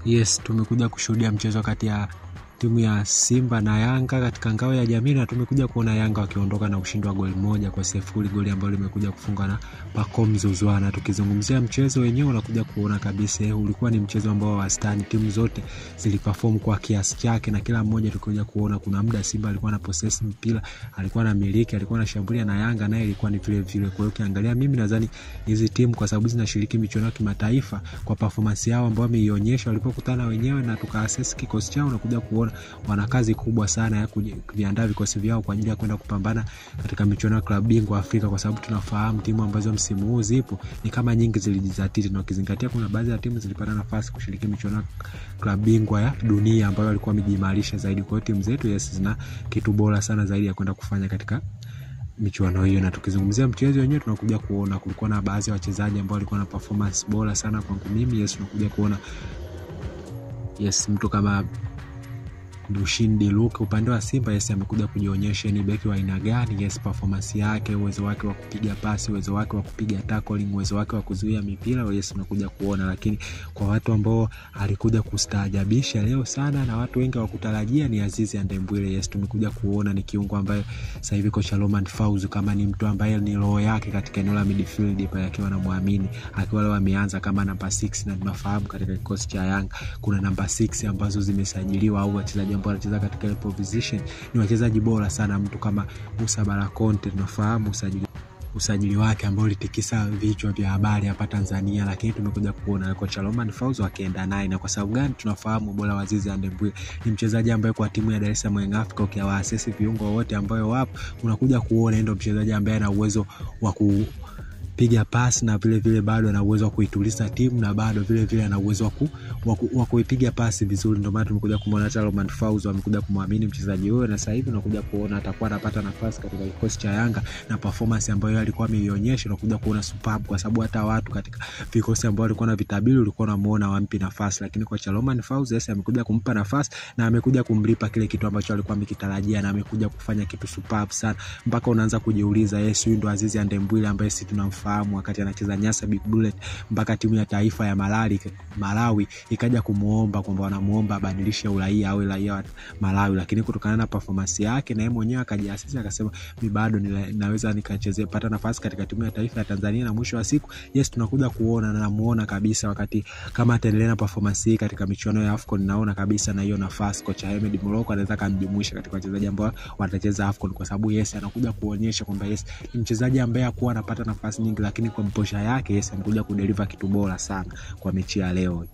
Yes, tumekuja kushuhudia mchezo kati ya timu ya Simba na Yanga katika ngao ya jamii, na tumekuja kuona Yanga wakiondoka na ushindi wa goli 1-0, goli ambalo limekuja kufungwa na Pacome Zouzoua. Tukizungumzia mchezo wenyewe, unakuja kuona kabisa ulikuwa ni mchezo ambao wastani, timu zote ziliperform kwa kiasi chake, na kila mmoja tulikuja kuona kuna muda Simba alikuwa na possess mpira, alikuwa na miliki, alikuwa na shambulia, na Yanga naye ilikuwa ni vile vile. Kwa hiyo ukiangalia, mimi nadhani hizi timu kwa sababu zinashiriki michuano ya kimataifa, kwa performance yao ambayo wameionyesha walipokutana wenyewe na tukaassess kikosi chao, unakuja kuona wana kazi kubwa sana ya kujiandaa vikosi vyao kwa ajili ya kwenda kupambana katika michuano ya klabu bingwa Afrika, kwa sababu tunafahamu timu ambazo msimu huu zipo ni kama nyingi zilijizatiti, na ukizingatia kuna baadhi ya timu zilipata nafasi kushiriki michuano ya klabu bingwa ya dunia ambayo walikuwa wamejiimarisha zaidi. Kwa hiyo timu zetu zina kitu bora sana zaidi ya kwenda kufanya katika michuano hiyo. Na tukizungumzia mchezo wenyewe, tunakuja kuona kulikuwa na baadhi ya wachezaji ambao walikuwa na performance bora sana kwangu mimi. Tunakuja kuona mtu kama Dushindi Luke upande wa Simba, amekuja kujionyesha ni beki wa aina gani. Performance yake, uwezo wake wa kupiga pasi, uwezo wake wa kupiga tackling, uwezo wake wa kuzuia mipira, tunakuja kuona. Lakini kwa watu ambao alikuja kustaajabisha leo sana na watu wengi hawakutarajia ni Azizi Ndembwile. Tumekuja kuona ni kiungo ambaye sasa hivi kocha Romain Folz kama ni mtu ambaye ni roho yake katika eneo la midfield pale, akiwa anamwamini, akiwa leo ameanza kama namba 6, na tunafahamu katika kikosi cha Yanga kuna namba 6 ambazo zimesajiliwa au wachezaji ambao wanacheza katika ile position ni wachezaji bora sana. Mtu kama Musa Balakonte tunafahamu usajili wake ambao ulitikisa vichwa vya habari hapa Tanzania, lakini tumekuja kuona kocha Romain Folz akaenda naye. Na kwa sababu gani? Tunafahamu bora wa Azizi Ndembwile ni mchezaji ambaye kwa timu ya Dar es Salaam Young Africa ukiwaassess viungo wote ambao wapo, unakuja kuona ndio mchezaji ambaye ana uwezo wa piga pasi, na vile vile bado ana uwezo wa kuituliza timu, na bado vile vile ana uwezo wa kuipiga pasi vizuri. Ndio maana tumekuja kumwona hata Romain Folz amekuja kumwamini mchezaji huyo, na sasa hivi unakuja kuona atakuwa anapata nafasi katika kikosi cha Yanga, na performance ambayo alikuwa ameionyesha unakuja kuona superb, kwa sababu hata watu katika vikosi ambao walikuwa na vitabiri ulikuwa unamuona wampi nafasi, lakini kocha Romain Folz amekuja kumpa nafasi na amekuja kumlipa kile kitu ambacho alikuwa amekitarajia, na amekuja kufanya kitu superb sana, mpaka unaanza kujiuliza huyu ndo Azizi Ndembwile ambaye sisi tunamfahamu wakati anacheza Nyasa Big Bullet, mpaka timu ya taifa ya Malawi ikaja kumuomba kwamba wanamuomba abadilishe uraia au raia wa Malawi. Lakini kutokana na performance yake na yeye mwenyewe akajiasisi akasema mimi bado naweza nikachezea pata nafasi katika timu ya taifa ya Tanzania, na mwisho wa siku tunakuja kuona na namuona kabisa wakati kama ataendelea na performance hii katika michuano ya AFCON, naona kabisa na hiyo nafasi kocha Ahmed Morocco anaweza kumjumuisha katika wachezaji ambao watacheza AFCON, kwa sababu anakuja kuonyesha kwamba ni mchezaji ambaye hakuwa anapata nafasi nyingi, lakini kwa mposha yake amekuja kudeliver kitu bora sana kwa mechi ya leo.